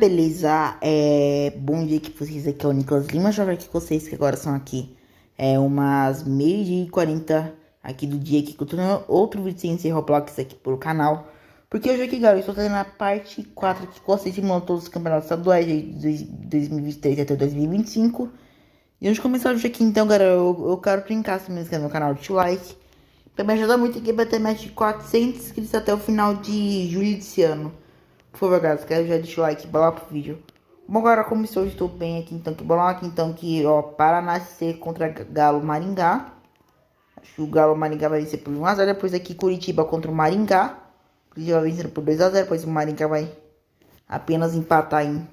beleza? Bom dia que vocês, aqui é o Nicolas Lima, já aqui com vocês que agora são aqui umas 12h40 aqui do dia aqui que eu tô no outro vídeo sem ser Roblox aqui pro canal. Porque hoje aqui, galera, eu estou trazendo a parte 4 aqui com vocês, simulando todos os campeonatos estaduais de 2023 até 2025. E antes de começar hoje aqui, então, galera, eu quero brincar, se me inscrever no canal, deixa o like. Pra me ajudar muito aqui, bater mais de 400 inscritos até o final de julho desse ano. Por favor, galera, quero já deixar o like, bola pro vídeo. Bom, agora como eu estou bem aqui, então, que bola aqui, então, que, ó, Paraná C contra Galo Maringá. Acho que o Galo Maringá vai vencer por 1 a 0, depois aqui Curitiba contra o Maringá. Curitiba vai vencer por 2 a 0, depois o Maringá vai apenas empatar em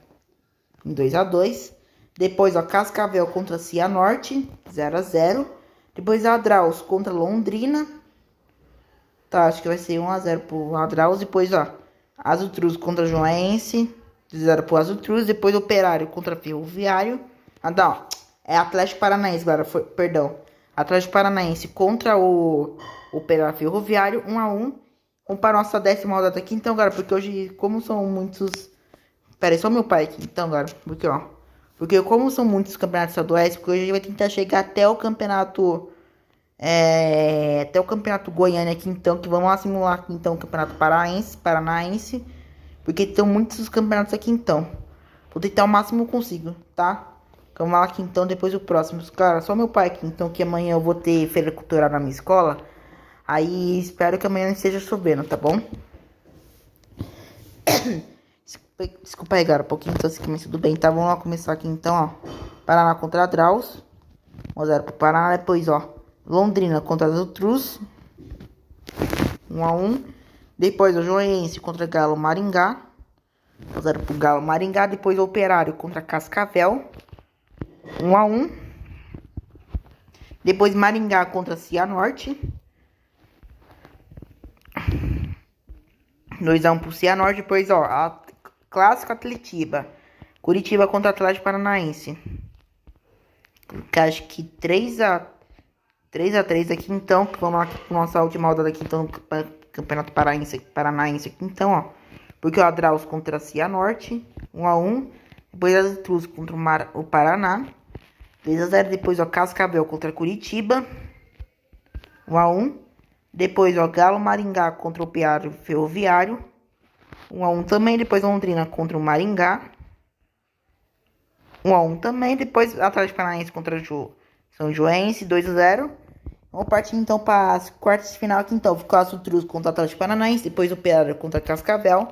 2 a 2. Depois, ó, Cascavel contra Cianorte, 0 a 0. Depois Adraus contra Londrina. Tá, acho que vai ser 1 a 0 pro Adraus. Depois, ó, Azutruz contra Joense, 0 pro Azutruz. Depois Operário contra Ferroviário. Ah, não, é Atlético Paranaense, galera, perdão. Atlético Paranaense contra o Operário Ferroviário, 1 a 1. Vamos para a nossa 10ª rodada aqui, então, galera, porque hoje, como são muitos... Pera aí, só meu pai aqui, então, galera, porque, ó... Porque como são muitos campeonatos estaduais, porque hoje a gente vai tentar chegar até o campeonato... até o campeonato Goiânia aqui, então, que vamos lá simular aqui, então, o campeonato paranaense. Porque tem muitos campeonatos aqui, então. Vou tentar o máximo que eu consigo, tá? Vamos lá aqui, então, depois o próximo. Cara, só meu pai aqui, então, que amanhã eu vou ter feira cultural na minha escola. Aí, espero que amanhã não esteja chovendo, tá bom? Desculpa aí, galera, um pouquinho, então, assim, mas tudo bem, tá? Vamos lá começar aqui, então, ó. Paraná contra Adraus. 1 a 0 pro Paraná, depois, ó. Londrina contra Azutruz. 1 a 1. Depois, o Joense contra Galo Maringá. 1 a 0 pro Galo Maringá. Depois, o Operário contra Cascavel. 1 a 1. Depois, Maringá contra Cianorte. 2 a 1 pro Cianorte. Depois, ó, Clássico Atletiba. Curitiba contra Atlético Paranaense. Acho que 3 a 3 aqui, então. Vamos lá com nossa última rodada aqui, então, no Campeonato Paranaense aqui, então, ó. Porque o Adraus contra a Cianorte, 1 a 1. Depois Azutruz contra o Paraná, 2 a 0. Depois, ó, Cascavel contra Curitiba, 1 a 1. Depois, ó, Galo Maringá contra o Operário Ferroviário, 1 a 1 também. Depois, Londrina contra o Maringá, 1 a 1 também. Depois, Atlético Paranaense contra São Joense, 2 a 0. Vamos partir então para as quartas de final aqui, então. Ficou Azutruz contra o Atlético Paranaense, depois o Operário contra Cascavel.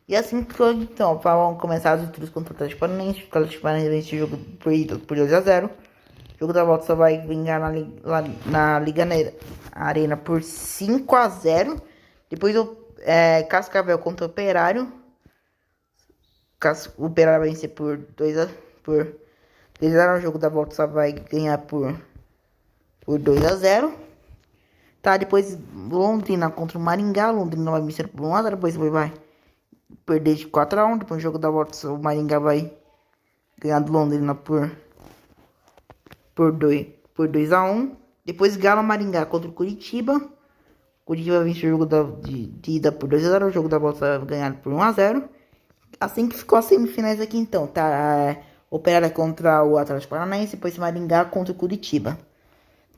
E assim ficou, então. Vamos começar Azutruz contra o Atlético Paranaense. O Atlético Paranaense vence o jogo por 2 a 0. O jogo da volta só vai vingar na Liga Arena por 5 a 0. Depois o Cascavel contra o Operário. O Operário vai vencer por 2 a 0. O jogo da volta só vai ganhar por 2 a 0. Tá, depois Londrina contra o Maringá. Londrina vai vencer por 1 a 0. Depois vai perder de 4 a 1. Depois o jogo da volta o Maringá vai ganhar do Londrina por 2 a 1. Depois Galo Maringá contra o Curitiba. Curitiba vai vencer o jogo de ida por 2 a 0. O jogo da volta vai ganhar por 1 a 0. Assim que ficou as semifinais aqui, então, tá? Operário contra o Atlético Paranaense, depois Maringá contra o Curitiba.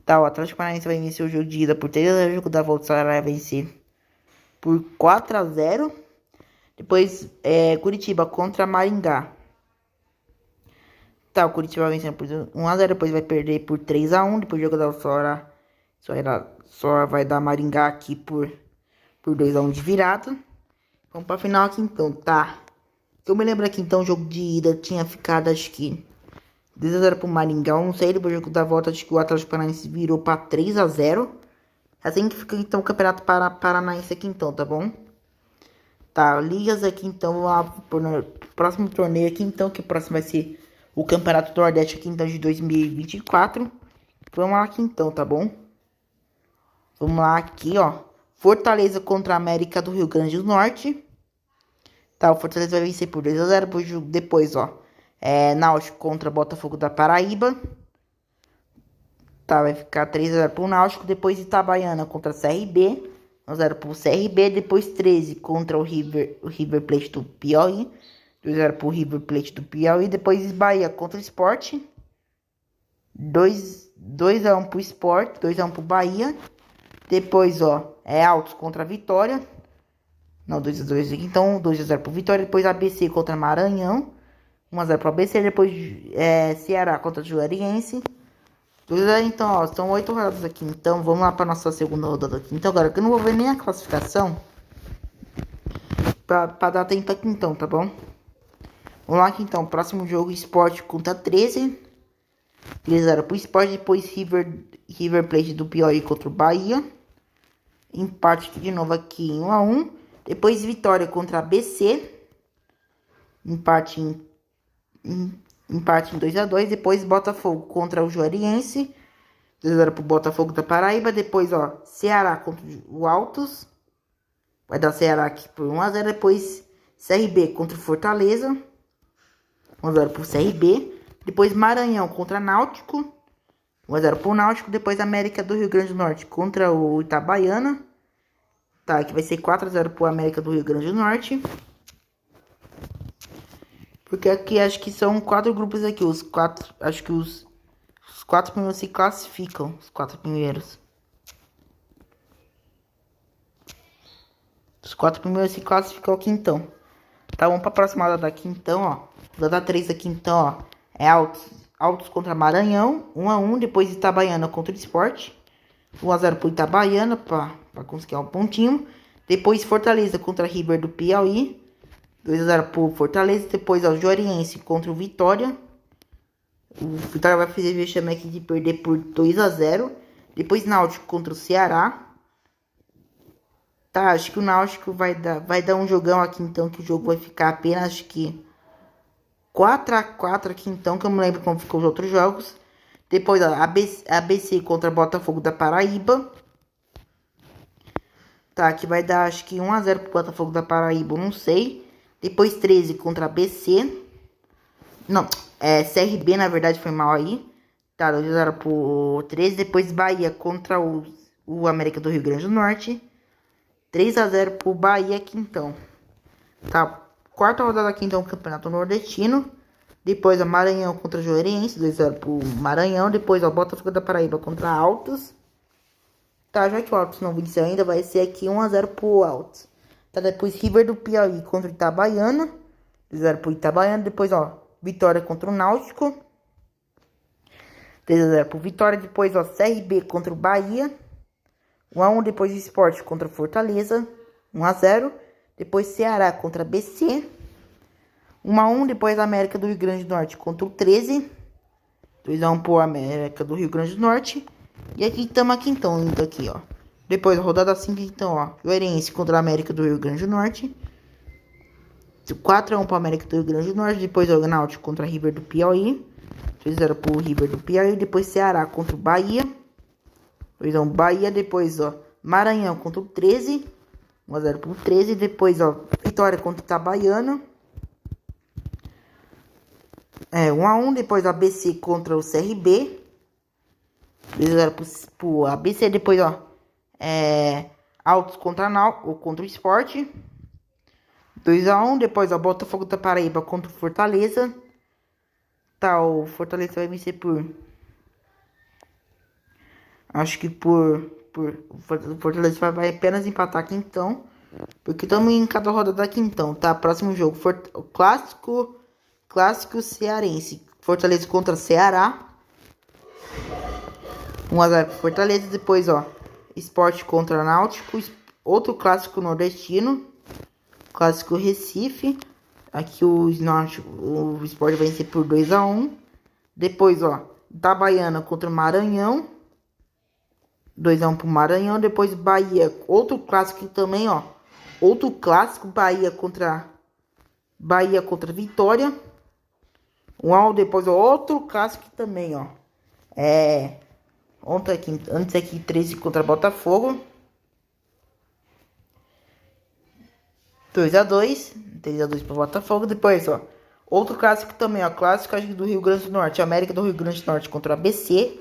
Tá, o Atlético Paranaense vai vencer o jogo de ida por 3 a 0, o jogo da volta vai vencer por 4 a 0. Depois, Curitiba contra Maringá. Tá, o Curitiba vai vencer por 1 a 0, depois vai perder por 3 a 1. Depois o jogo da volta só vai dar Maringá aqui por 2 a 1 de virada. Vamos pra final aqui, então, tá? Eu me lembro aqui, então, o jogo de ida tinha ficado, acho que 2 a 0 pro Maringá, não sei. Depois o jogo da volta, acho que o Atlético Paranaense virou pra 3 a 0. Assim que fica, então, o Campeonato Paranaense aqui, então, tá bom? Tá, ligas aqui, então, vamos lá pro próximo torneio aqui, então, que o próximo vai ser o Campeonato do Nordeste aqui, então, de 2024. Vamos lá aqui, então, tá bom? Vamos lá aqui, ó. Fortaleza contra a América do Rio Grande do Norte. Tá, o Fortaleza vai vencer por 2 a 0. Depois, ó. Náutico contra Botafogo da Paraíba. Tá, vai ficar 3 a 0 pro Náutico. Depois Itabaiana contra CRB. 1 a 0 pro CRB. Depois 13 contra o River Plate do Piauí. 2x0 pro River Plate do Piauí. Depois Bahia contra o Sport. 2x1 pro Sport. 2x1 pro Bahia. Depois, ó, Altos contra a Vitória. Não, 2x2 aqui. Então, 2x0 pro Vitória. Depois ABC contra Maranhão. 1x0 pro ABC. Depois Ceará contra Juariense. 2x0. Então, ó, são 8 rodadas aqui. Então, vamos lá pra nossa segunda rodada aqui. Então, agora que eu não vou ver nem a classificação. Pra dar tempo aqui então, tá bom? Vamos lá aqui então. Próximo jogo, Sport contra 13. 3x0 pro Sport. Depois River Plate do Piauí contra o Bahia. Empate aqui de novo aqui em 1x1. Depois Vitória contra a ABC. Empate em 2x2. Depois Botafogo contra o Juariense. 2x0 pro Botafogo da Paraíba. Depois, ó, Ceará contra o Altos. Vai dar Ceará aqui por 1x0. Depois CRB contra o Fortaleza. 1x0 pro CRB. Depois Maranhão contra Náutico. 1x0 pro Náutico. Depois América do Rio Grande do Norte contra o Itabaiana. Tá, aqui vai ser 4x0 pro América do Rio Grande do Norte. Porque aqui acho que são 4 grupos aqui. Acho que os 4 primeiros se classificam. Os 4 primeiros. Os 4 primeiros se classificam aqui então. Tá, vamos pra próxima rodada aqui então, ó. Rodada 3 aqui então, ó. Altos contra Maranhão. 1x1. Depois Itabaiana contra o Sport. 1x0 pro Itabaiana pra conseguir um pontinho. Depois Fortaleza contra River do Piauí. 2x0 pro Fortaleza. Depois ó, Juariense contra o Vitória. O Vitória vai fazer vexame aqui de perder por 2x0. Depois Náutico contra o Ceará. Tá, acho que o Náutico vai dar um jogão aqui então. Que o jogo vai ficar apenas, acho que 4x4 aqui então. Que eu não lembro como ficou os outros jogos. Depois ó, ABC contra Botafogo da Paraíba. Tá, aqui vai dar acho que 1x0 pro Botafogo da Paraíba, não sei. Depois 13 contra ABC. Não, CRB na verdade foi mal aí. Tá, 2x0 pro 13. Depois Bahia contra o América do Rio Grande do Norte. 3x0 pro Bahia aqui então. Tá, quarta rodada aqui então, Campeonato Nordestino. Depois o Maranhão contra o Juariense, 2x0 pro Maranhão. Depois o Botafogo da Paraíba contra Altos. Tá, já que o Altos não venceu ainda, vai ser aqui 1x0 pro Altos. Tá, depois River do Piauí contra o Itabaiana. 2x0 pro Itabaiana. Depois, ó, Vitória contra o Náutico. 3x0 pro Vitória. Depois, ó, CRB contra o Bahia. 1x1. Depois Sport contra o Fortaleza. 1x0. Depois Ceará contra a BC. 1x1. Depois América do Rio Grande do Norte contra o 13. 2x1 pro América do Rio Grande do Norte. E aqui estamos aqui então, indo aqui, ó. Depois, rodada 5, então, ó. Juariense contra a América do Rio Grande do Norte. 4x1 pro América do Rio Grande do Norte. Depois, o Náutico contra a River do Piauí. 2x0 pro River do Piauí. Depois, Ceará contra o Bahia. 2x1 Bahia. Depois, ó, Maranhão contra o 13. 1x0 pro 13. Depois, ó, Vitória contra o Itabaiana. 1x1. Depois, ABC contra o CRB. 2x0 pro ABC. Depois, ó, Altos contra o Sport. 2x1. Depois, ó, Botafogo da Paraíba contra o Fortaleza. Tá, o Fortaleza vai vencer por... Acho que o Fortaleza vai apenas empatar aqui então. Porque estamos em cada rodada aqui então, tá? Próximo jogo, o clássico cearense. Fortaleza contra Ceará. 1x0 pro Fortaleza. Depois, ó, Sport contra Náutico. Outro clássico nordestino. Clássico Recife. Aqui o Sport vai vencer por 2x1. Depois, ó, Itabaiana contra o Maranhão. 2x1 pro Maranhão. Depois Bahia. Outro clássico também, ó. Outro clássico. Bahia contra Vitória. 1x1. Depois, ó, outro clássico também, ó. Antes aqui 13 contra Botafogo. 2x2. 3x2 para Botafogo. Depois, ó, outro clássico também, ó. Clássico acho que do Rio Grande do Norte. América do Rio Grande do Norte contra a ABC.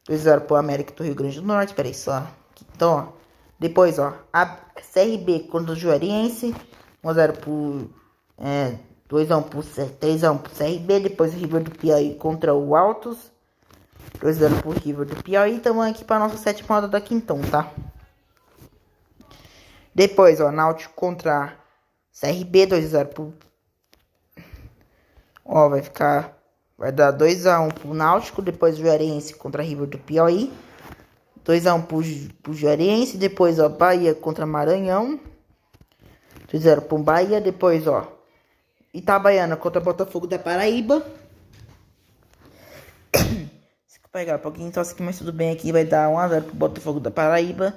2x0 pro América do Rio Grande do Norte. Pera aí só. Então, ó. Depois, ó, a CRB contra o Juariense. 1x0 pro 3x1 pro CRB, depois o River do Piauí contra o Altos. 2x0 pro River do Piauí. Estamos aqui para nossa sétima rodada da Quintão, tá? Depois, ó, Náutico contra CRB, 2x0 pro... Ó, vai dar 2x1 pro Náutico, depois o Juarense contra River do Piauí. 2x1 pro Juarense, depois, ó, Bahia contra Maranhão. 2x0 pro Bahia, depois, ó, Itabaiana contra Botafogo da Paraíba. Se eu pegar um pouquinho, então aqui, mas tudo bem aqui, vai dar 1x0 pro Botafogo da Paraíba.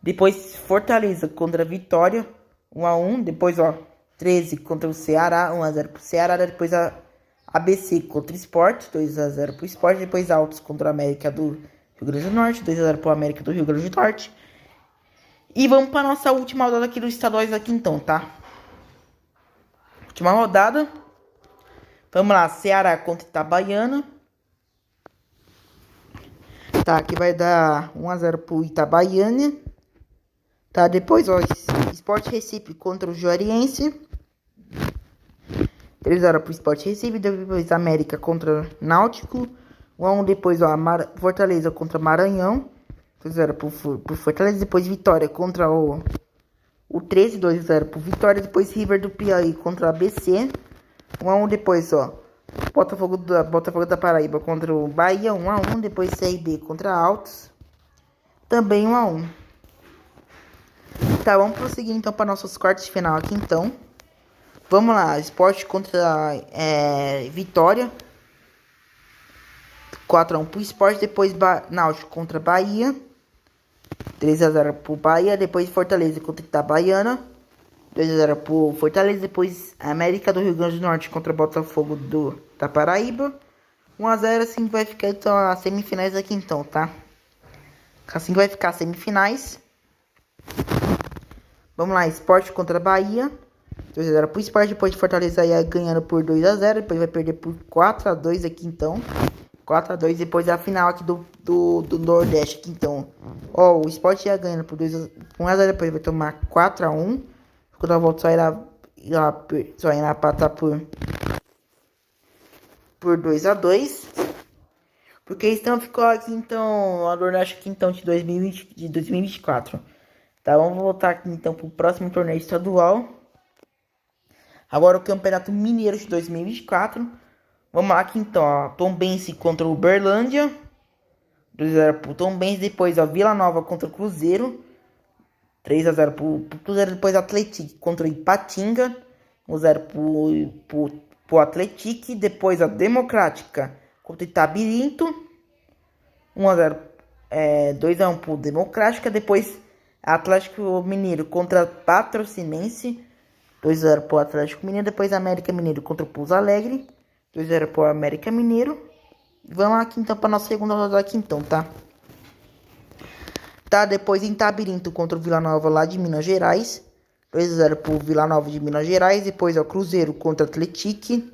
Depois Fortaleza contra Vitória, 1x1. Depois, ó, 13 contra o Ceará, 1x0 pro Ceará. Depois a ABC contra o Sport, 2x0 pro Sport. Depois Altos contra a América do Rio Grande do Norte, 2x0 pro América do Rio Grande do Norte. E vamos para nossa última rodada aqui dos estaduais aqui então, tá? Última rodada. Vamos lá, Ceará contra Itabaiana. Tá, aqui vai dar 1x0 pro Itabaiana. Tá, depois, ó, Sport Recife contra o Juariense. 3x0 pro Sport Recife. Depois América contra Náutico. 1x1 depois, ó, Fortaleza contra Maranhão. 2x0 pro Fortaleza. Depois Vitória contra o 13. 2x0 pro Vitória. Depois River do Piauí contra o ABC. 1x1 depois, ó, Botafogo da Paraíba contra o Bahia. 1x1. Depois CRB contra Altos. Também 1x1. Tá, vamos prosseguir então para nossos quartos de final aqui então. Vamos lá, Sport contra Vitória. 4x1 pro Sport. Depois Náutico contra Bahia. 3x0 pro Bahia. Depois Fortaleza contra Itabaiana. 2x0 pro Fortaleza. Depois América do Rio Grande do Norte contra Botafogo da Paraíba. 1x0, assim vai ficar então as semifinais aqui então, tá? Assim vai ficar as semifinais. Vamos lá, Sport contra Bahia. 2x0 pro Sport. Depois Fortaleza ia ganhando por 2x0. Depois vai perder por 4x2 aqui então. 4x2. Depois a final aqui do Nordeste aqui então. Ó, o Sport ia ganhando por 1x0. Depois vai tomar 4x1. Quando a volta só irá empatar por 2x2. Porque então ficou aqui então a Nordeste aqui então de 2024. Tá, vamos voltar aqui então pro próximo torneio estadual. Agora o Campeonato Mineiro de 2024. Vamos lá aqui então, ó, Tombense contra o Uberlândia. 2x0 pro Tombense. Depois, ó, Vila Nova contra o Cruzeiro. 3x0 pro Cruzeiro. Depois Atlético contra o Ipatinga. 1x0 pro Atlético. Depois a Democrática contra o Itabirinto. 1x0, 2x1 pro Democrática. Depois Atlético Mineiro contra Patrocinense. 2x0 pro Atlético Mineiro. Depois América Mineiro contra o Pouso Alegre. 2x0 pro América Mineiro. Vamos lá aqui então para nossa segunda rodada aqui então, tá? Tá, depois em Itabirinto contra o Vila Nova lá de Minas Gerais. 2x0 pro Vila Nova de Minas Gerais. Depois, ó, Cruzeiro contra Atlético.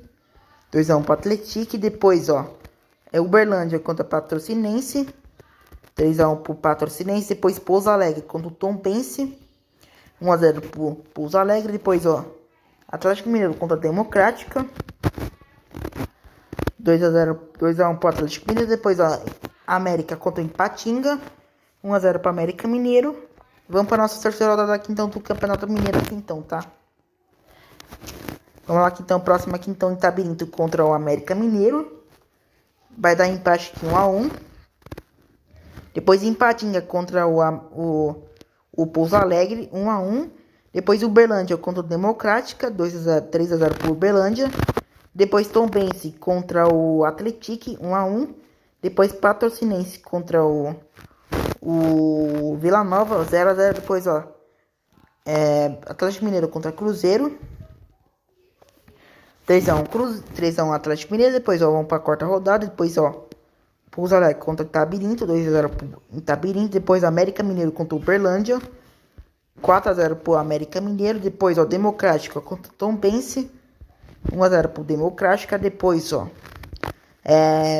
2x1 pro Atlético. Depois, ó, Uberlândia contra Patrocinense. 3x1 pro Patrocinense. Depois Pouso Alegre contra o Tombense. 1x0 pro Pouso Alegre. Depois, ó, Atlético Mineiro contra a Democrática. 2x1 pro Atlético Mineiro. Depois, ó, América contra o Ipatinga. 1x0 pro América Mineiro. Vamos para nossa terceira rodada aqui então do Campeonato Mineiro aqui então, tá? Vamos lá aqui então, próximo aqui então, Itabirinto contra o América Mineiro. Vai dar empate aqui 1x1. Depois Ipatinga contra o Pouso Alegre, 1x1. Depois Uberlândia contra o Democrática, 2x0, 3x0 pro Uberlândia. Depois Tombense contra o Atlético, 1x1. Depois Patrocinense contra o Vila Nova, 0x0. Depois, ó, Atlético Mineiro contra Cruzeiro, 3x1 Atlético Mineiro. Depois, ó, vamos pra quarta rodada. Depois, ó, Pouso Alegre contra Itabirinto, 2x0 pro Itabirinto. Depois, América Mineiro contra Uberlândia, 4x0 pro América Mineiro. Depois, ó, Democrática contra Tombense, 1x0 pro Democrática. Depois, ó,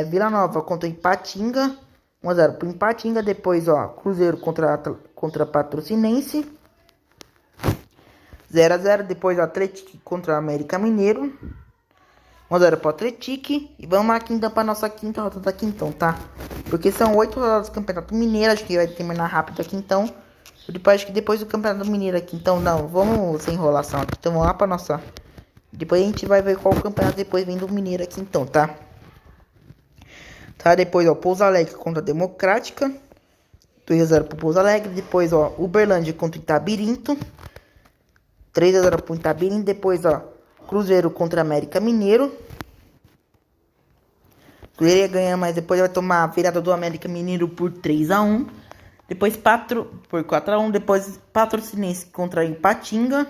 Vila Nova contra Ipatinga, 1x0 pro Ipatinga. Depois, ó, Cruzeiro contra Patrocinense, 0x0. Depois o Atlético contra o América Mineiro. 1x0 pro Atlético. E vamos lá aqui então pra nossa quinta rodada aqui então, tá? Porque são 8 rodadas do Campeonato Mineiro. Acho que vai terminar rápido aqui então. Acho que depois do Campeonato Mineiro aqui então. Não, vamos sem enrolação aqui. Então vamos lá pra nossa... Depois a gente vai ver qual campeonato depois vem do Mineiro aqui então, tá? Tá, depois ó, Pouso Alegre contra a Democrática. 2x0 pro Pouso Alegre. Depois ó, Uberlândia contra Itabirinto. 3x0 pro Itabirinto. Depois ó, Cruzeiro contra América Mineiro. Cruzeiro ia ganhar, mas depois vai tomar a virada do América Mineiro por 3x1. Depois por 4x1. Depois Patrocinense contra Ipatinga.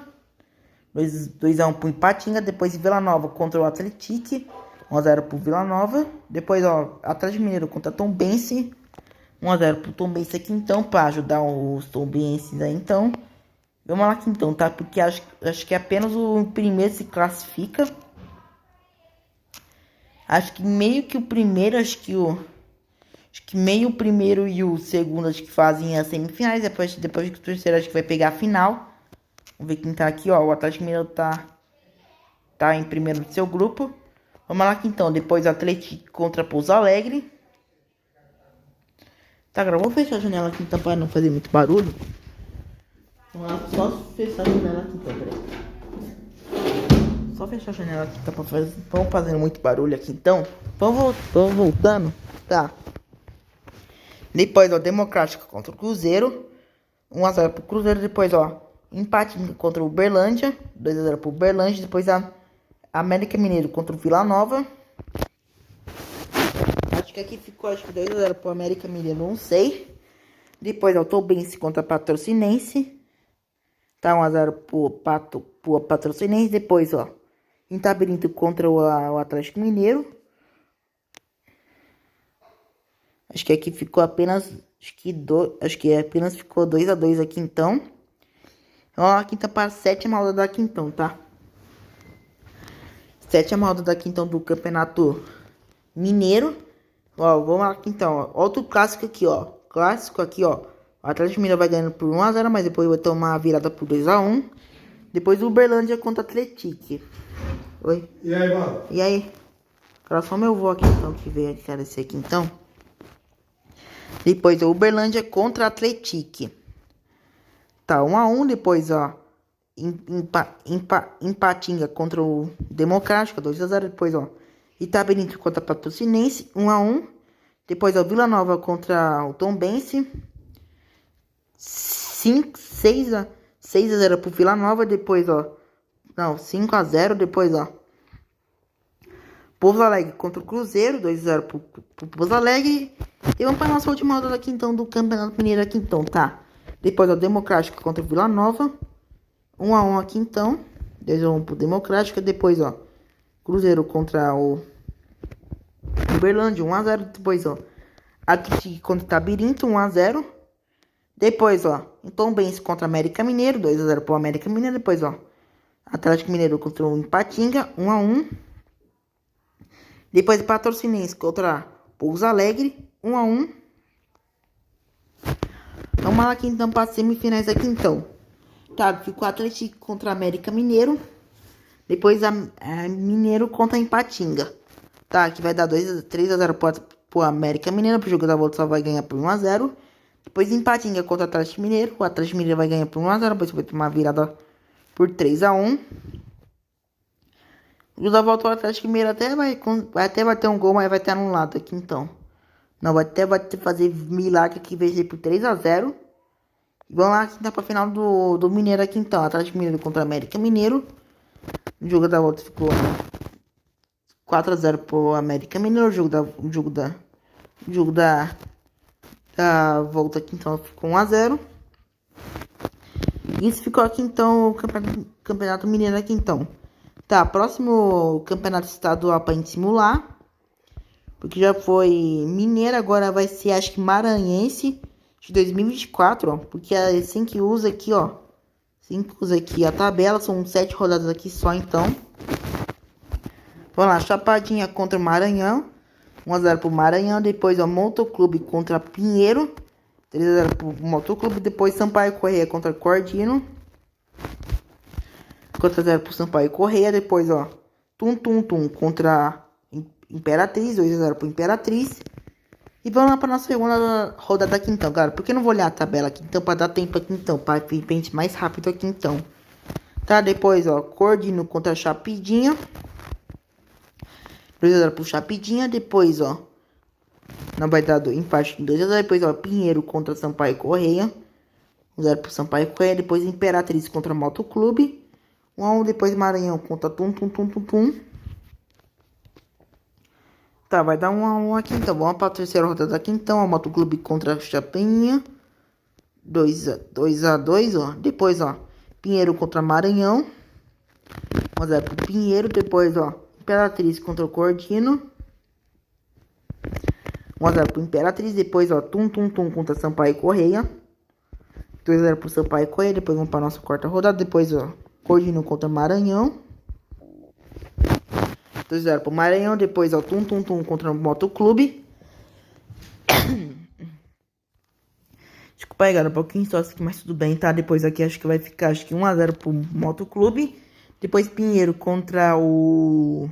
2x1 pro Ipatinga. Depois Vila Nova contra o Atlético. 1x0 pro Vila Nova. Depois, ó, Atlético Mineiro contra Tombense. 1x0 pro Tombense aqui então, pra ajudar os Tombenses aí então. Vamos lá aqui então, tá? Porque acho que apenas o primeiro se classifica. Acho que meio que o primeiro, acho que meio o primeiro e o segundo acho que fazem as semifinais. Depois que o terceiro acho que vai pegar a final. Vamos ver quem tá aqui, ó. O Atlético Mineiro tá em primeiro do seu grupo. Vamos lá aqui então. Depois o Atlético contra Pouso Alegre. Tá, agora vou fechar a janela aqui então para não fazer muito barulho. Vamos lá, só fechar a janela aqui então, peraí. Só fechar a janela aqui, tá pra fazer. Vamos fazendo muito barulho aqui então. Vamos voltando. Tá. Depois, ó, Democrática contra o Cruzeiro. 1x0 pro Cruzeiro. Depois, ó, empate contra o Uberlândia. 2x0 pro Uberlândia. Depois a América Mineiro contra o Vila Nova. Acho que aqui ficou, acho que 2x0 pro América Mineiro, não sei. Depois, ó, Tombense contra Patrocinense. Tá 1x0 pro Patrocinense. Depois, ó, Itabirinto contra o Atlético Mineiro. Acho que aqui ficou apenas... Acho que apenas ficou 2x2 aqui, então. Ó, aqui tá para a sétima rodada aqui, então, tá? Sétima rodada aqui, então, do Campeonato Mineiro. Ó, vamos lá aqui, então, ó. Outro clássico aqui, ó. Clássico aqui, ó. O Atlético Mineiro vai ganhando por 1x0, mas depois vai tomar a virada por 2x1. Depois o Uberlândia contra o Atlético. Oi? E aí, mano? E aí? Agora só meu avô aqui, então, que veio aparecer aqui, então. Depois o Uberlândia contra o Atlético. Tá, 1x1. Depois, ó, Ipatinga contra o Democrática, 2x0. Depois, ó, Itabirinto contra o Patrocinense, 1x1. Depois, ó, Vila Nova contra o Tombense, 6x0 pro Vila Nova. Depois, ó, não, 5x0. Depois, ó, Pouso Alegre contra o Cruzeiro, 2x0 pro Pouso Alegre. E vamos para nossa última rodada aqui, então, do Campeonato Mineiro aqui, então, tá? Depois, ó, Democrática contra o Vila Nova, 1x1 aqui, então. 2x1 pro Democrática. Depois, ó, Cruzeiro contra o Uberlândia, 1x0. Depois, ó, Atlético contra Itabirinto, 1x0. Depois, ó, Tombense contra América Mineiro, 2x0 pro América Mineiro. Depois, ó, Atlético Mineiro contra o Ipatinga, 1x1. Depois, Patrocinense contra Pouso Alegre, 1x1. Vamos lá aqui então para as semifinais aqui então. Tá, ficou Atlético contra América Mineiro. Depois a Mineiro contra Ipatinga. Tá, aqui vai dar 3x0 pro América Mineiro. Pro jogo da volta só vai ganhar por 1x0. Depois Ipatinga contra o Atlético Mineiro. O Atlético Mineiro vai ganhar por 1x0. Depois vai ter uma virada por 3x1. O jogo da volta o Atlético Mineiro até vai ter um gol, mas vai ter anulado aqui então. Não, vai ter fazer milagre aqui, vencer por 3x0. Vamos lá, aqui dá pra final do Mineiro aqui então. Atlético Mineiro contra América Mineiro. O jogo da volta ficou 4x0 pro América Mineiro. O jogo da volta aqui então ficou 1x0. Isso ficou aqui então o Campeonato Mineiro aqui então. Tá, próximo campeonato estadual pra gente simular. Porque já foi Mineiro, agora vai ser, acho que Maranhense de 2024, ó. Porque é assim que usa aqui, ó. Assim que usa aqui a tabela, são 7 rodadas aqui só, então. Vamos lá, Chapadinha contra o Maranhão. 1x0 pro Maranhão. Depois, ó, Motoclube contra Pinheiro. 3x0 pro Motoclube. Depois, Sampaio Corrêa contra Cordino. 4x0 pro Sampaio Correia. Depois, ó, tum contra Imperatriz, 2x0 pro Imperatriz. E vamos lá pra nossa segunda rodada aqui então, galera. Porque eu não vou olhar a tabela aqui então, pra dar tempo aqui então, pra gente mais rápido aqui então. Tá, depois, ó, Cordino contra Chapidinha. 2x0 pro Chapidinha. Depois, ó, não vai dar empate em 2x0. Depois, ó, Pinheiro contra Sampaio Correia. 1x0 pro Sampaio Correia. Depois, Imperatriz contra Motoclube. 1x1. Depois, Maranhão contra Tum. Tá, vai dar 1x1 aqui então. Vamos pra terceira rodada aqui então. A Motoclube contra Chapinha. 2x2, ó. Depois, ó, Pinheiro contra Maranhão. 1x0 pro Pinheiro. Depois, ó, Imperatriz contra o Cordino. 1x0 pro Imperatriz. Depois, ó, Tum contra Sampaio Correia. 2x0 pro Sampaio Correia. Depois vamos pra nossa quarta rodada. Depois, ó, Cordino contra Maranhão. 2x0 pro Maranhão. Depois, ó, Tum contra o Motoclube. Desculpa aí, galera, um pouquinho só aqui, mas tudo bem, tá? Depois aqui acho que vai ficar, acho que 1x0 pro Motoclube. Depois Pinheiro contra o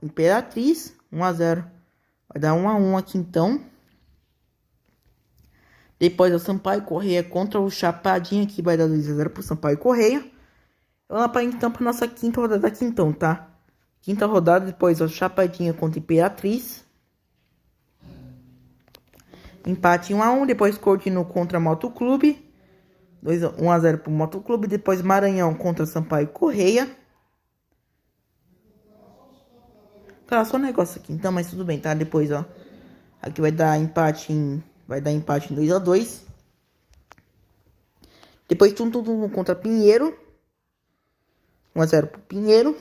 Imperatriz. 1x0. Vai dar 1x1 aqui então. Depois o Sampaio Correia contra o Chapadinha, que vai dar 2x0 pro Sampaio Correia. Vamos lá pra, então pra nossa quinta rodada aqui então, tá? Quinta rodada, depois o Chapadinha contra Imperatriz. Empate 1x1, depois Cordino contra Motoclube. 1x0 pro Motoclube. Depois Maranhão contra Sampaio Correia. Tá, só um negócio aqui então, mas tudo bem, tá? Depois, ó, aqui vai dar empate em 2x2. Depois Tum contra Pinheiro. 1x0 pro Pinheiro.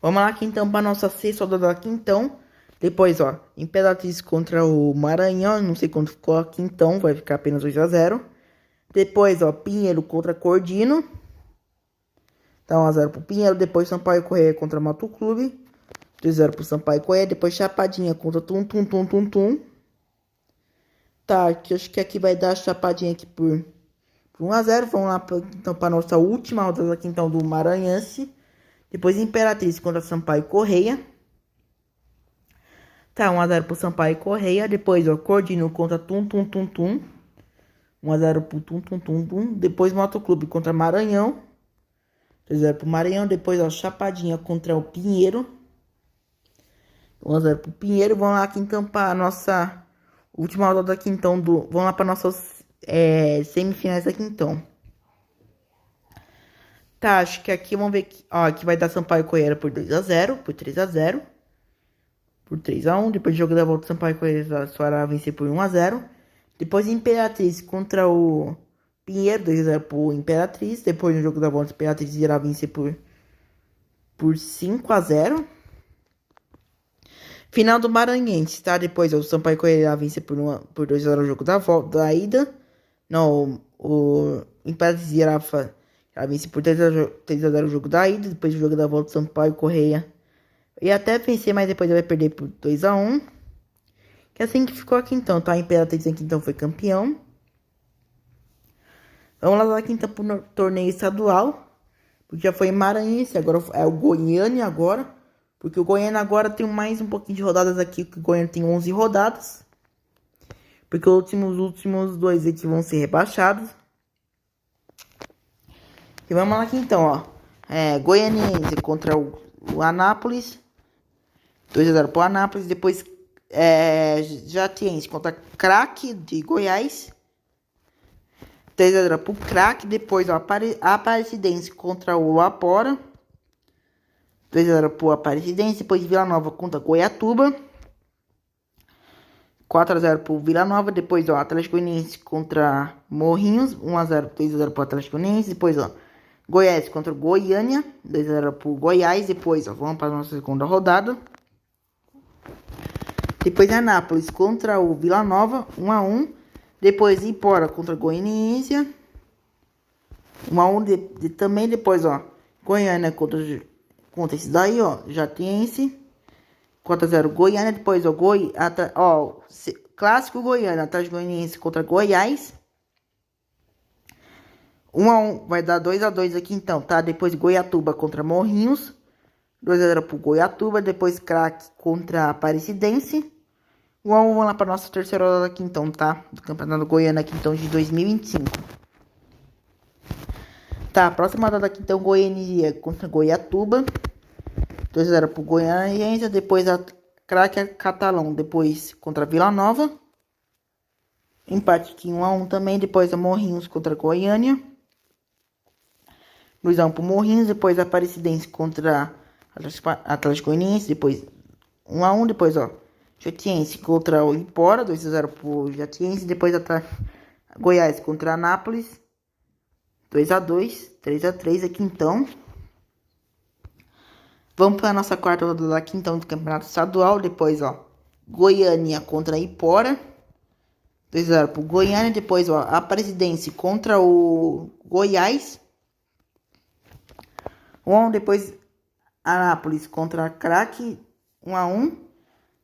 Vamos lá aqui então pra nossa sexta rodada aqui então. Depois, ó, Imperatriz contra o Maranhão. Não sei quanto ficou aqui então. Vai ficar apenas 2x0. Depois, ó, Pinheiro contra Cordino. Tá 1x0 pro Pinheiro. Depois, Sampaio Correia contra Motoclube. 2x0 pro Sampaio Correia. Depois, Chapadinha contra Tum. Tá, acho que aqui vai dar Chapadinha aqui por 1x0. Vamos lá então pra nossa última rodada aqui então do Maranhense. Depois, Imperatriz contra Sampaio Correia. Tá, 1x0 pro Sampaio Correia. Depois, ó, Cordino contra Tum. 1x0 pro Tum. Depois, Motoclube contra Maranhão. 2x0 pro Maranhão. Depois, ó, Chapadinha contra o Pinheiro. 1x0 pro Pinheiro. Vamos lá aqui então pra nossa última rodada aqui então do... Vamos lá pra nossas semifinais aqui então. Tá, acho que aqui vamos ver que... Ó, aqui vai dar Sampaio Correia por 2x0, por 3x0. Por 3x1. Depois do jogo da volta, Sampaio Correia só irá vencer por 1x0. Depois Imperatriz contra o Pinheiro, 2x0 pro Imperatriz. Depois no jogo da volta, Imperatriz irá vencer por 5x0. Final do Maranhense, tá? Depois o Sampaio Correia irá vencer por 2x0 no jogo da volta, da ida. Não, o Imperatriz irá vencer por 3x0 no jogo da ida. Depois do jogo da volta, Sampaio Correia ia até vencer, mas depois vai perder por 2x1. Que é assim que ficou aqui então, tá? A Imperatriz aqui então foi campeão. Vamos lá aqui então pro torneio estadual. Porque já foi Maranhense, agora é o Goiânia agora. Porque o Goiânia agora tem mais um pouquinho de rodadas aqui. Que o Goiânia tem 11 rodadas. Porque os últimos dois aqui vão ser rebaixados. E vamos lá aqui então, ó. Goianiense contra o Anápolis. 2x0 pro Anápolis. Depois Jatiense contra Craque de Goiás. 3x0 pro Craque. Depois, ó, Aparecidense contra o Apora. 2x0 pro Aparecidense. Depois Vila Nova contra Goiatuba. 4x0 pro Vila Nova. Depois, ó, Atlético Goianiense contra Morrinhos. 1x0, 2x0 pro Atlético Goianiense. Depois, ó, Goiás contra Goiânia. 2x0 pro Goiás. Depois, ó, vamos para a nossa segunda rodada. Depois Anápolis contra o Vila Nova, 1x1. Depois Ipora contra Goianiense, 1x1 também. Depois, ó, Goiânia contra esse daí, ó, Jatiense, 4x0 Goiânia. Depois, ó, Clássico Goiânia, Atlético Goianiense contra Goiás, 1-1 vai dar 2-2 aqui então, tá? Depois Goiatuba contra Morrinhos. 2-0 pro Goiatuba. Depois Craque contra Aparecidense. 1-1, vamos lá pra nossa terceira rodada aqui então, tá? Do Campeonato Goiano aqui então de 2025. Tá, próxima rodada aqui então, Goiânia contra Goiatuba. 2-0 pro Goianiense. Depois a Craque Catalão. Depois contra Vila Nova. Empate aqui 1-1 também. Depois a Morrinhos contra Goiânia. 2-1 pro Morrinhos. Depois a Aparecidense contra Atlético Goianiense. Depois 1-1. Depois, ó, Jatiense contra o Ipora. 2-0 pro Jatiense. Depois a Goiás contra Anápolis. 2-2. 3-3 aqui então. Vamos para a nossa quarta rodada aqui então do Campeonato Estadual. Depois, ó, Goiânia contra Ipora. 2-0 pro Goiânia. Depois, ó, a Aparecidense contra o Goiás. 1-1. Depois, Anápolis contra a Craque. 1-1.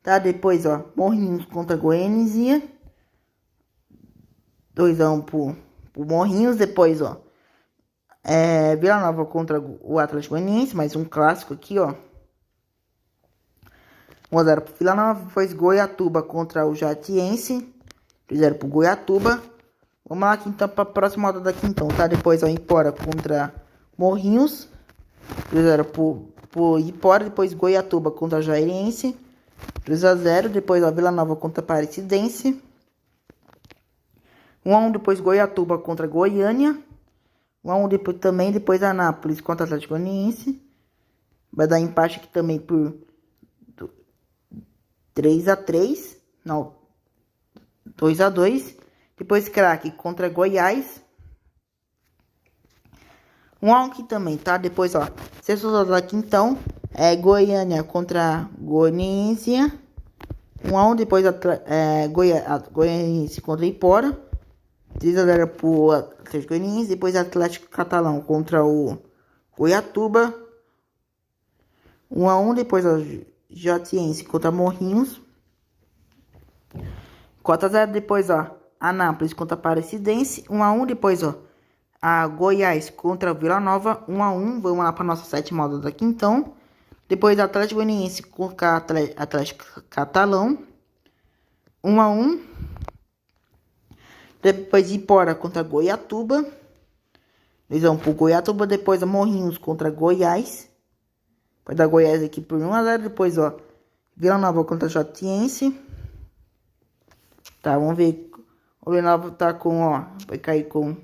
Tá? Depois, ó, Morrinhos contra Goianísia. 2-1 pro Morrinhos. Depois, ó, Vila Nova contra o Atlético Goianiense. Mais um clássico aqui, ó. 1-0 pro Vila Nova. Depois, Goiatuba contra o Jatiense. 2-0 pro Goiatuba. Vamos lá aqui então para a próxima rodada aqui então, tá? Depois, ó, Ipora contra Morrinhos. 2-0 pro Ipora. Depois, Goiatuba contra Jairense. 2-0. Depois, ó, Vila Nova contra Aparecidense. 1-1. Depois, Goiatuba contra Goiânia. 1-1 depois também. Depois, Anápolis contra Atlético Goianiense. Vai dar empate aqui também por 3-3. Não, 2-2. Depois, Craque contra Goiás. 1-1 aqui também, tá? Depois, ó, sexta rodada aqui então. Goiânia contra Goianísia. 1-1. Depois, Goianiense contra Ipora. 3-0 pro Atlético Goianiense. Depois, Atlético Catalão contra o Goiatuba. 1-1. Depois, ó, Jatiense contra Morrinhos. 4-0. Depois, ó, Anápolis contra Aparecidense. 1-1. Depois, ó, a Goiás contra Vila Nova. 1-1. Vamos lá para nossa sétima rodada aqui então. Depois, Atlético Goianiense contra Atlético Catalão. 1-1. Depois, Ipora contra Goiatuba. 2-1 pro Goiatuba. Depois, Morrinhos contra Goiás. Vai dar Goiás aqui por 1-0. Depois, ó, Vila Nova contra Jatiense. Tá, vamos ver. O Vila Nova tá com, ó, vai cair com...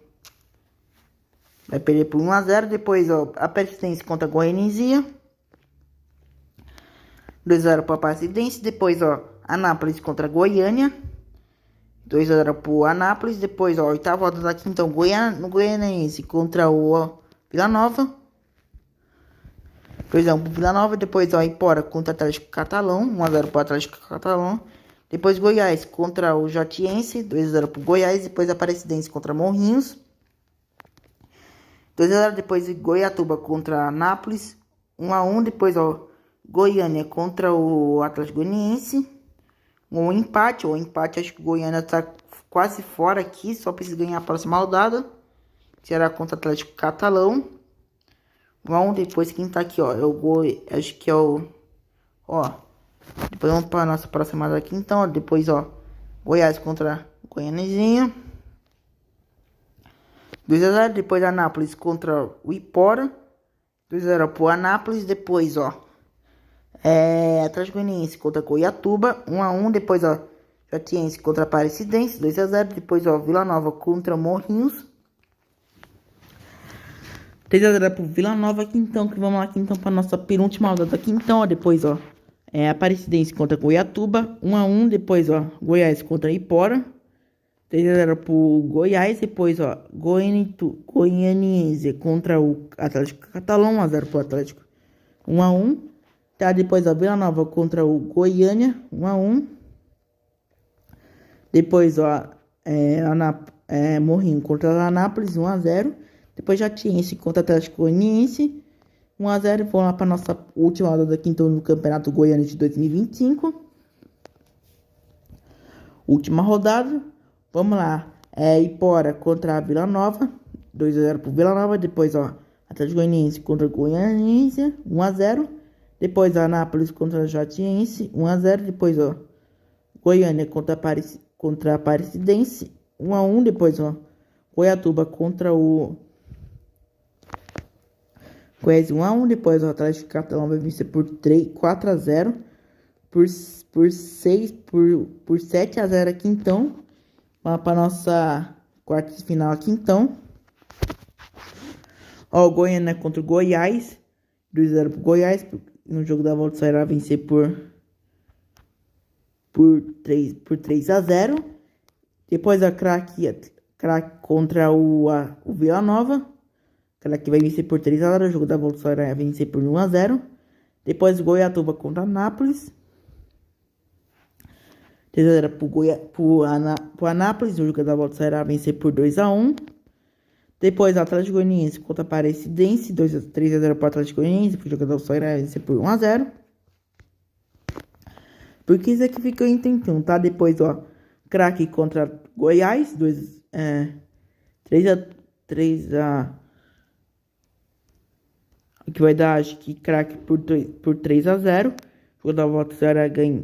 Vai perder por 1-0. Depois, ó, a Aparecidense contra a Goianísia. 2-0 para a Aparecidense. Depois, ó, Anápolis contra a Goiânia. 2-0 pro Anápolis. Depois, ó, oitava rodada aqui, então, Goianiense contra o Vila Nova. 2-1 pro Vila Nova. Depois, ó, Ipora contra o Atlético Catalão. 1-0 pro Atlético Catalão. Depois, Goiás contra o Jatiense. 2-0 pro Goiás. Depois, Aparecidense contra Morrinhos. 2-0. Depois, Goiatuba contra Anápolis. 1-1. Depois, ó, Goiânia contra o Atlético Goianiense. Um empate. O empate, acho que o Goiânia tá quase fora aqui. Só precisa ganhar a próxima rodada. Será contra o Atlético Catalão. 1-1. Depois, quem tá aqui, ó, é o acho que é o... Ó, depois vamos para a nossa próxima rodada aqui. Então, ó, depois, ó, Goiás contra Goianizinho. 2-0. Depois, Anápolis contra o Ipora. 2-0 pro Anápolis. Depois, ó, Atlético Goianiense contra Goiatuba. 1-1. Depois, ó, Jatiense contra Aparecidense. 2-0. Depois, ó, Vila Nova contra Morrinhos. 3-0 pro Vila Nova aqui então. Que vamos lá aqui então para nossa penúltima rodada aqui então, ó. Depois, ó, Aparecidense contra Goiatuba. 1-1. Depois, ó, Goiás contra Ipora. 3-0 pro Goiás. Depois, ó, Goianiense contra o Atlético Catalão. 1-0 pro Atlético. 1-1. Tá, depois, ó, Vila Nova contra o Goiânia. 1-1. Depois, ó, Morrinho contra o Anápolis. 1-0. Depois, Jatiense contra o Atlético Goianiense. 1-0. Vamos lá para nossa última rodada aqui então no Campeonato Goiano de 2025. Última rodada. Vamos lá. Ipora contra a Vila Nova. 2x0 pro Vila Nova. Depois, ó, Atlético Goianiense contra Goianiense, 1x0. Depois, Anápolis contra Jatiense, 1x0. Depois, ó, Goiânia contra Aparecidense, 1x1. Depois, ó, Goiatuba contra o Goiás, 1x1. Depois, o Atlético Catalão vai vencer por 4x0. Por 7x0 aqui, então. Vamos para nossa quarta de final aqui, então. Ó, o Goiânia contra o Goiás. 2x0 pro Goiás. No jogo da volta, só irá vencer por 3x0. Depois, a Craque contra o Vila Nova. Craque vai vencer por 3x0. O jogo da volta só irá vencer por 1x0. Depois, Goiatuba contra Anápolis. 3x0 pro Anápolis. O jogo da volta só irá vencer por 2x1. Depois, Atlético Goianiense contra Aparecidense. 3x0 pro Atlético Goianiense. O jogo da volta só irá vencer por 1x0. Porque isso aqui ficou em 31, tá? Depois, ó, Craque contra Goiás. 3x. Que vai dar, acho que Craque por 3x0. O jogo da volta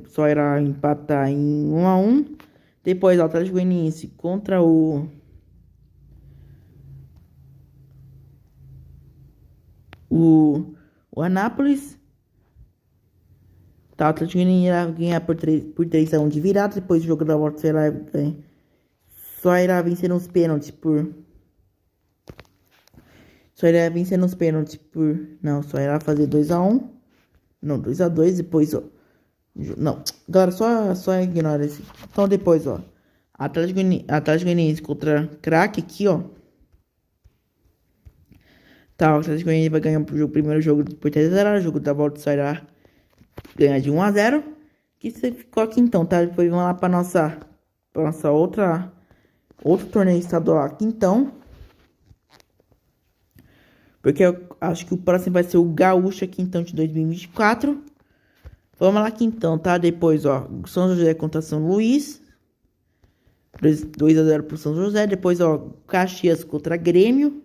só irá empatar em 1x1. Depois, o Atlético Goianiense contra o Anápolis. Tá, o Atlético Goianiense irá ganhar por 3x1 de virada. Depois, o jogo da volta só irá vencer nos pênaltis Não, só irá fazer 2x1. Não, 2x2. Depois, ó. Não, galera, só ignora esse. Então, depois, ó. Atlético Goianiense contra Craque aqui, ó. Tá, o Atlético Goianiense vai ganhar o primeiro jogo por 3x0. O jogo da volta só irá ganhar de 1x0. Que você ficou aqui então, tá? Depois vamos lá pra nossa outro torneio estadual aqui então. Porque eu acho que o próximo vai ser o Gaúcho aqui então de 2024. Vamos lá aqui então, tá? Depois, ó, São José contra São Luís. 2x0 pro São José. Depois, ó, Caxias contra Grêmio.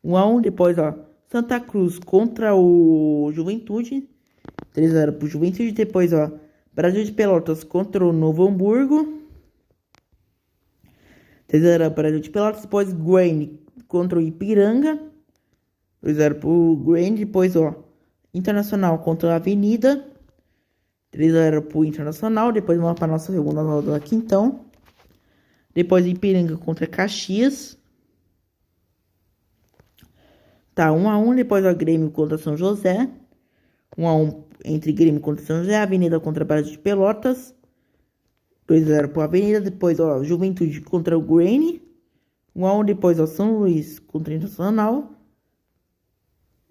1x1. Depois, ó, Santa Cruz contra o Juventude. 3x0 pro Juventude. Depois, ó, Brasil de Pelotas contra o Novo Hamburgo. 3x0 pro Brasil de Pelotas. Depois, Guarani contra o Ipiranga. 2x0 pro Guarani. Depois, ó, Internacional contra a Avenida. 3x0 pro Internacional. Depois vamos para a nossa segunda rodada aqui então. Depois Ipiranga contra Caxias. Tá, 1x1. Depois o Grêmio contra São José. 1x1 entre Grêmio contra São José. Avenida contra Brasil de Pelotas. 2x0 pro Avenida. Depois, ó, Juventude contra o Guarani. 1x1. Depois, ó, São Luís contra o Internacional.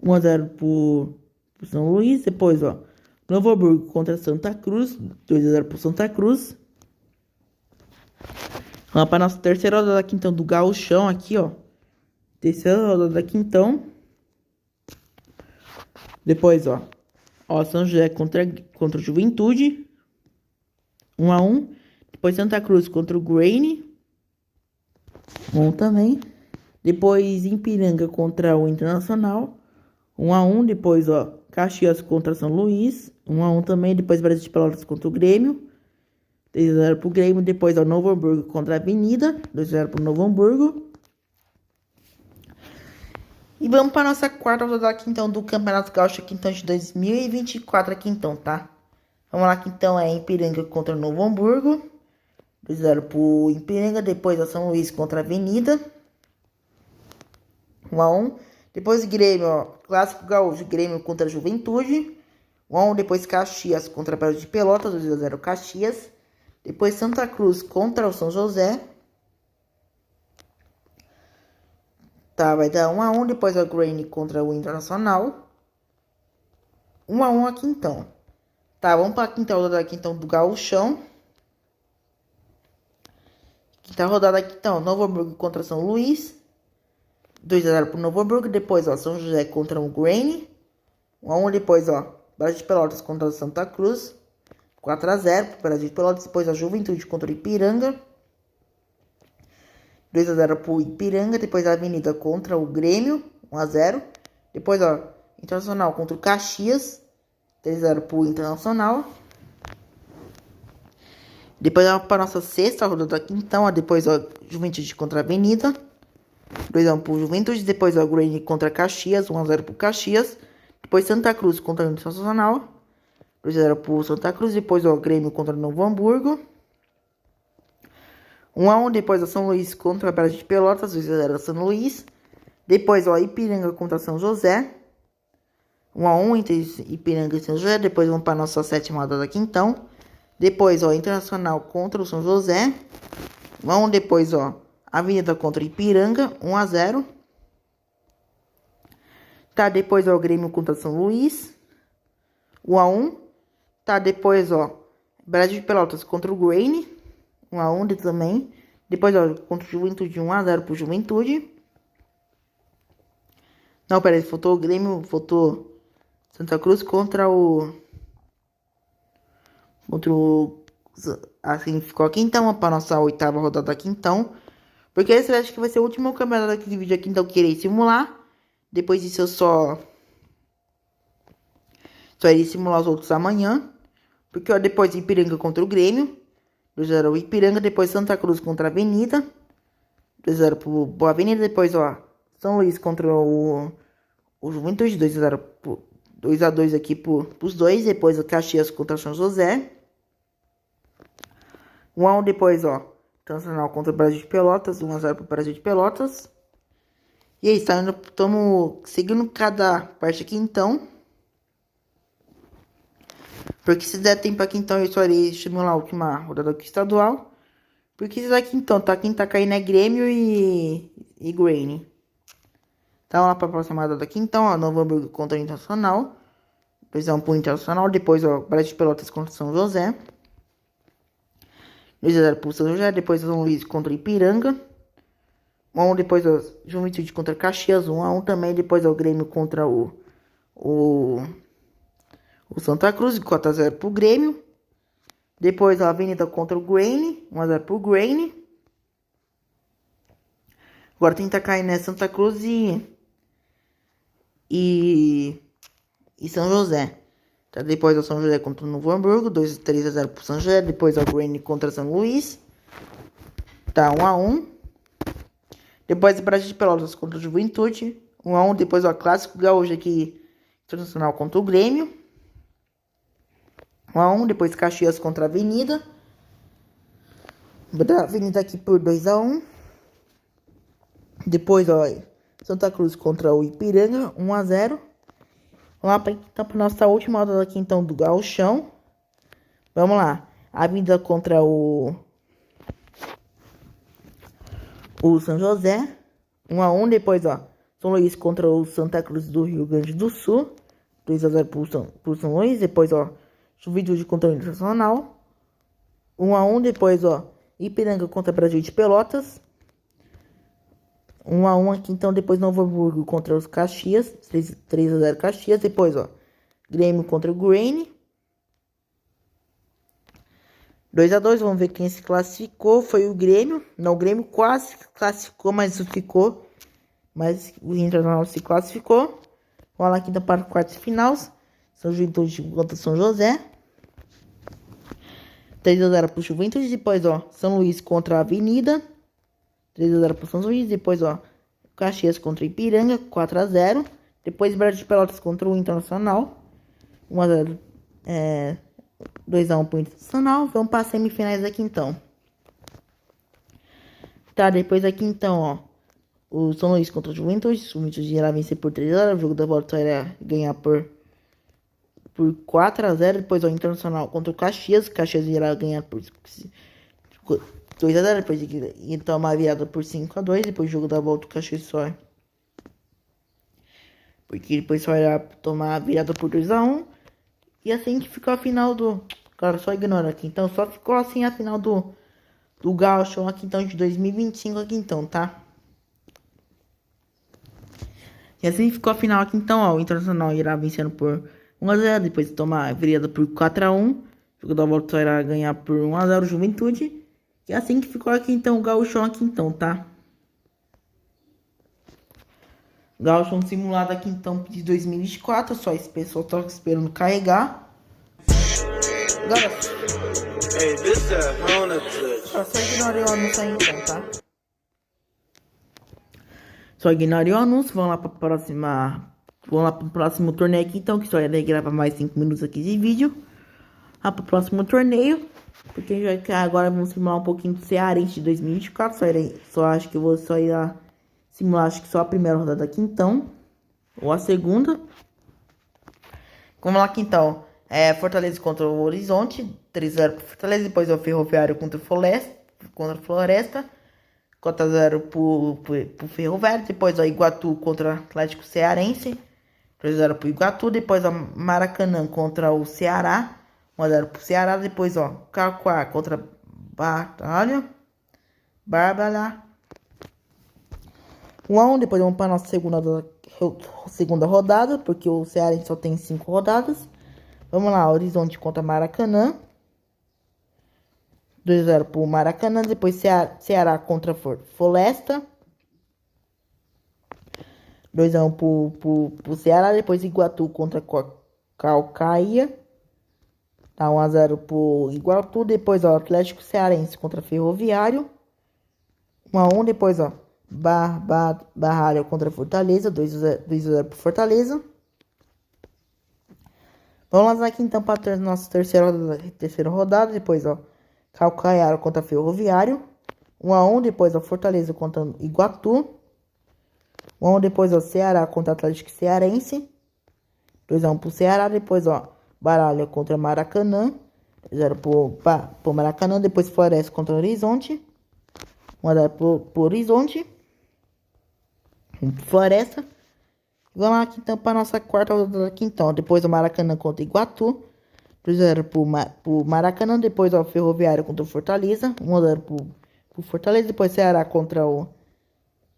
1x0 pro São Luís. Depois, ó, Novo Hamburgo contra Santa Cruz. 2x0 pro Santa Cruz. Vamos para a nossa terceira rodada aqui então do Gauchão aqui, ó. Terceira rodada aqui então. Depois, ó, São José contra Juventude. 1x1. Depois Santa Cruz contra o Guarani. 1 também. Depois Ipiranga contra o Internacional. 1x1. Depois, ó, Caxias contra São Luís. 1x1 também. Depois Brasil de Pelotas contra o Grêmio. 3x0 pro Grêmio. Depois, ó, Novo Hamburgo contra a Avenida. 2x0 pro Novo Hamburgo. E vamos para nossa quarta rodada aqui então do Campeonato Gaúcho aqui então de 2024 aqui então, tá? Vamos lá aqui então, é Ipiranga contra o Novo Hamburgo. 2x0 pro Ipiranga. Depois, ó, São Luís contra a Avenida. 1x1. Depois Grêmio, ó, Clássico Gaúcho, Grêmio contra a Juventude. 1x1. Depois Caxias contra a Brasil de Pelotas, 2x0 Caxias. Depois Santa Cruz contra o São José. Tá, vai dar 1x1. Depois o Guarani contra o Internacional. 1x1 aqui então. Tá, vamos para a quinta rodada aqui então do Gauchão. Quinta rodada aqui então, Novo Hamburgo contra São Luís. 2x0 pro Novo Hamburgo. Depois, ó, São José contra o Guarani. 1x1. Depois, ó, Brasil de Pelotas contra o Santa Cruz. 4x0 pro Brasil de Pelotas. Depois, a Juventude contra o Ipiranga. 2x0 pro Ipiranga. Depois a Avenida contra o Grêmio, 1x0. Depois, ó, Internacional contra o Caxias, 3x0 pro Internacional. Depois vamos para nossa sexta rodada aqui, então, ó, depois, ó, Juventude contra a Avenida, 2x1 pro Juventude. Depois, ó, Grêmio contra Caxias, 1x0 pro Caxias. Depois Santa Cruz contra o Internacional, 2x0 pro Santa Cruz. Depois, ó, Grêmio contra o Novo Hamburgo, 1x1. Depois, ó, São Luís contra a Brasil de Pelotas, 2x0 São Luís. Depois, ó, Ipiranga contra São José, 1x1 entre Ipiranga e São José. Depois vamos para a nossa sétima rodada aqui, então. Depois, ó, Internacional contra o São José, 1x1. Depois, ó, Avenida contra Ipiranga, 1x0. Tá, depois, ó, Grêmio contra São Luís, 1x1. Tá, depois, ó, Brasil de Pelotas contra o Grêmio, 1x1 também. Depois, ó, contra o Juventude, 1x0 pro Juventude. Não, peraí, faltou o Grêmio, faltou Santa Cruz contra o... Assim, ficou aqui então, para nossa oitava rodada aqui então. Porque esse eu acho que vai ser o último campeonato aqui de vídeo aqui, então eu queria simular. Depois disso eu só irei simular os outros amanhã. Porque, ó, depois Ipiranga contra o Grêmio, 2x0 o Ipiranga. Depois Santa Cruz contra a Avenida, 2x0 pro Boa Avenida. Depois, ó, São Luís contra o Juventude, 2x2 aqui pros dois. Depois o Caxias contra São José, 1x1. Depois, ó, Internacional contra o Brasil de Pelotas, 1x0 pro Brasil de Pelotas. E aí, estamos seguindo cada parte aqui então. Porque se der tempo aqui então, eu só irei simular a última rodada aqui estadual. Porque isso aqui então, tá? Quem tá caindo é Grêmio e Grêmio. Então, lá pra próxima rodada aqui então, ó, Novo Hamburgo contra o Internacional, 2x1 pro Internacional. Depois, ó, Brasil de Pelotas contra São José, 2x0 pro São José. Depois, São Luís contra Ipiranga, 1x1. Depois, ó, Juventude contra Caxias, 1x1 também. Depois, ó, o Grêmio contra o Santa Cruz, 4x0 pro Grêmio. Depois, a Avenida contra o Grêmio, 1x0 pro Grêmio. Agora tenta cair, né, Santa Cruz e São José. Tá, depois o São José contra o Novo Hamburgo, 3x0 pro São José. Depois o Grêmio contra São Luís, tá, 1x1. Depois o Brasil de Pelotas contra o Juventude, 1x1. Depois o Clássico Gaúcho aqui, Internacional contra o Grêmio, 1x1. Depois Caxias contra a Avenida, a Avenida aqui por 2x1. Depois, ó, Santa Cruz contra o Ipiranga, 1x0. Vamos lá então, para nossa última rodada aqui então do Gauchão. Vamos lá. Avenida contra o São José, 1x1. Depois, ó, São Luís contra o Santa Cruz do Rio Grande do Sul, 2x0 pro São Luís. Depois, ó, Juventude contra o Internacional, 1x1. Depois, ó, Ipiranga contra o Brasil de Pelotas, 1x1 aqui, então. Depois Novo Hamburgo contra os Caxias, 3x0 Caxias. Depois, ó, Grêmio contra o Grêmio, 2x2. Vamos ver quem se classificou. Foi o Grêmio. Não, o Grêmio quase classificou, mas não ficou. Mas o Internacional se classificou. Vamos lá aqui então para o quarto de final. São Juventude contra São José, 3x0 pro Juventude. Depois, ó, São Luís contra a Avenida, 3x0 pro São Luís. Depois, ó, Caxias contra Ipiranga, 4x0. Depois, Brasil de Pelotas contra o Internacional, 1x0, 2x1 pro Internacional. Vamos para as semifinais aqui, então. Tá, depois aqui, então, ó, o São Luís contra o Juventude. O Juventude irá vencer por 3x0. O jogo da volta irá ganhar por 4x0. Depois, ó, o Internacional contra o Caxias. O Caxias irá ganhar por 2x0, depois então uma virada por 5x2. Depois o jogo da volta o Caxias só, porque depois só irá tomar a virada por 2x1. E assim que ficou a final do... Cara, só ignora aqui. Então só ficou assim a final do Gauchão aqui então de 2025 aqui então, tá? E assim ficou a final aqui então, ó. O Internacional irá vencendo por 1x0. Depois tomar a virada por 4x1. O jogo da volta só irá ganhar por 1x0 Juventude. E assim que ficou aqui então o Gauchão aqui então, tá? Gauchão simulado aqui então de 2024. Só esse pessoal tá esperando carregar. Galera, só ignorei o anúncio aí então, tá? Só ignorei o anúncio. Vamos lá pra próxima. Vamos lá pro próximo torneio aqui então. Que só irei gravar mais 5 minutos aqui de vídeo. Lá pro próximo torneio. Porque já agora vamos simular um pouquinho do Cearense de 2024. Só acho que eu vou só ir lá simular, acho que só a primeira rodada aqui então. Ou a segunda. Vamos lá aqui então. Fortaleza contra o Horizonte. 3-0 pro Fortaleza. Depois é o Ferroviário contra o Floresta. 4-0 pro Ferroviário. Depois o Iguatu contra o Atlético Cearense. 3-0 pro Iguatu. Depois o Maracanã contra o Ceará. 1-0 pro Ceará. Depois ó, Cacoá contra Bárbara. 1-1. Depois vamos para a nossa segunda rodada. Porque o Cearense só tem 5 rodadas. Vamos lá, Horizonte contra Maracanã. 2-0 pro Maracanã. Depois Ceará contra Floresta. 2-1 pro Ceará. Depois Iguatu contra Calcaia. Tá 1-0 pro Iguatu. Depois ó, Atlético Cearense contra Ferroviário. 1-1. Depois ó, Barralha contra Fortaleza. 2-0 pro Fortaleza. Vamos lá aqui então para a nossa terceira rodada. Depois, ó, Calcaia contra Ferroviário. 1-1. Depois, ó, Fortaleza contra Iguatu. 1-1. Depois, ó, Ceará contra Atlético Cearense. 2-1 pro Ceará. Depois, ó, Baralha contra Maracanã. 0 pro Maracanã. Depois, Floresta contra Horizonte. 1-0 pro Horizonte. Floresta. Vamos lá aqui então para nossa quarta rodada aqui então. Depois o Maracanã contra Iguatu. 2-0 pro Maracanã. Depois o Ferroviário contra o Fortaleza. 1-0 pro Fortaleza. Depois Ceará contra o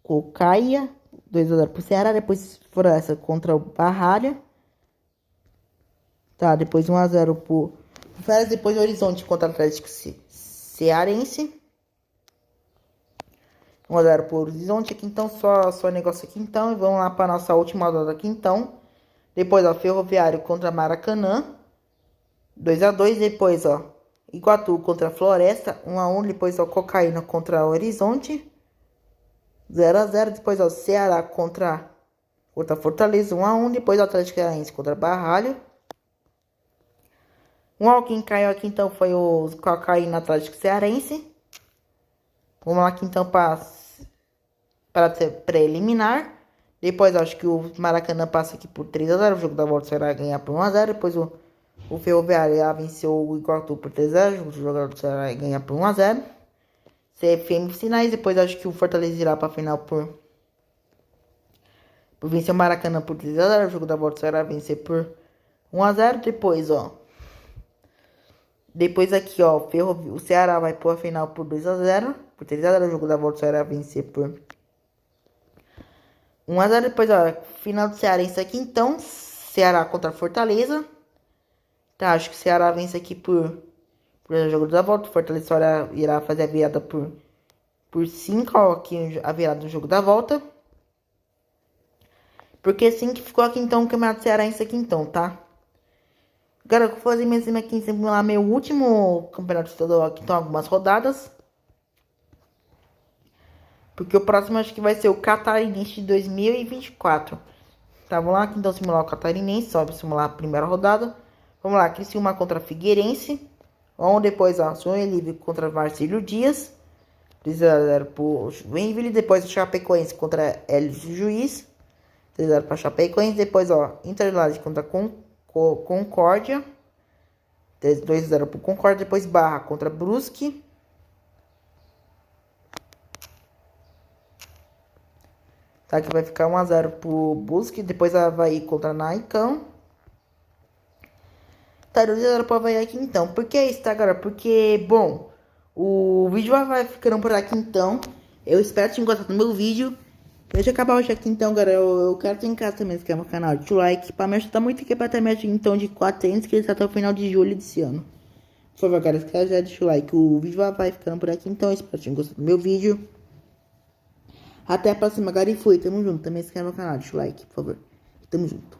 Cocaia. 2-0 pro Ceará. Depois Floresta contra o Barralha. Tá, depois 1-0 pro Floresta. Depois o Horizonte contra o Atlético Cearense. 1-0 pro Horizonte aqui então, só negócio aqui então. E vamos lá para nossa última rodada aqui então. Depois, ó, Ferroviário contra Maracanã. 2-2. Depois, ó, Iguatu contra Floresta. 1-1. Depois, ó, Cocaína contra Horizonte. 0-0. Depois, ó, Ceará contra Fortaleza. 1-1. Depois, ó, Atlético Cearense contra Barralho. 1-1. Quem caiu aqui então foi o Cocaína Atlético Cearense. Vamos lá aqui então para preliminar. Depois acho que o Maracanã passa aqui por 3-0. O jogo da volta será ganhar por 1-0. Depois o Ferroviário venceu o Iguatu por 3-0. O jogo será ganhar por 1-0. Semifinais. Depois acho que o Fortaleza irá para a final por vencer o Maracanã por 3-0. O jogo da volta será vencer por 1-0. Depois, ó. Depois aqui, ó. O Ceará vai para a final por 2-0. Por 3-0. O jogo da volta será vencer por 1-0. Depois, ó. Final do Cearense aqui, então. Ceará contra Fortaleza. Tá, acho que o Ceará vence aqui por jogo da volta. Fortaleza irá fazer a virada por 5, ó. Aqui a virada do jogo da volta. Porque assim que ficou aqui, então, o Campeonato Cearense aqui, então, tá? Agora eu vou fazer mesmo aqui, simular meu último campeonato estadual aqui, então, algumas rodadas. Porque o próximo acho que vai ser o Catarinense de 2024. Tá, vamos lá aqui então simular o Catarinense. Só simular a primeira rodada. Vamos lá, Criciúma contra Figueirense. Vamos depois, ó, Sonho Livre contra Marcílio Dias. 3-0 pro Joinville. Depois o Chapecoense contra Hélio Juiz. 3-0 para Chapecoense. Depois, ó, Interlagos contra Concórdia. 2-0 pro Concórdia. Depois Barra contra Brusque. Tá, aqui vai ficar 1-0 pro Brusque. Depois Avaí contra Naicão. Tá, 2-0 pro Avaí aqui então. Por que isso, tá, galera? Porque, bom, o vídeo vai ficando por aqui então. Eu espero que tenham gostado do meu vídeo. Deixa eu acabar hoje aqui então, galera. Eu quero ter em casa também, se quer no canal. Deixa o like pra me ajudar muito aqui pra ter meta então de 400 inscritos até o final de julho desse ano. Por favor, galera, se quer já deixa o like. O vídeo vai ficando por aqui então. Eu espero que tenham gostado do meu vídeo. Até a próxima, galera, e fui. Tamo junto. Também se inscreve no canal, deixa o like, por favor. Tamo junto.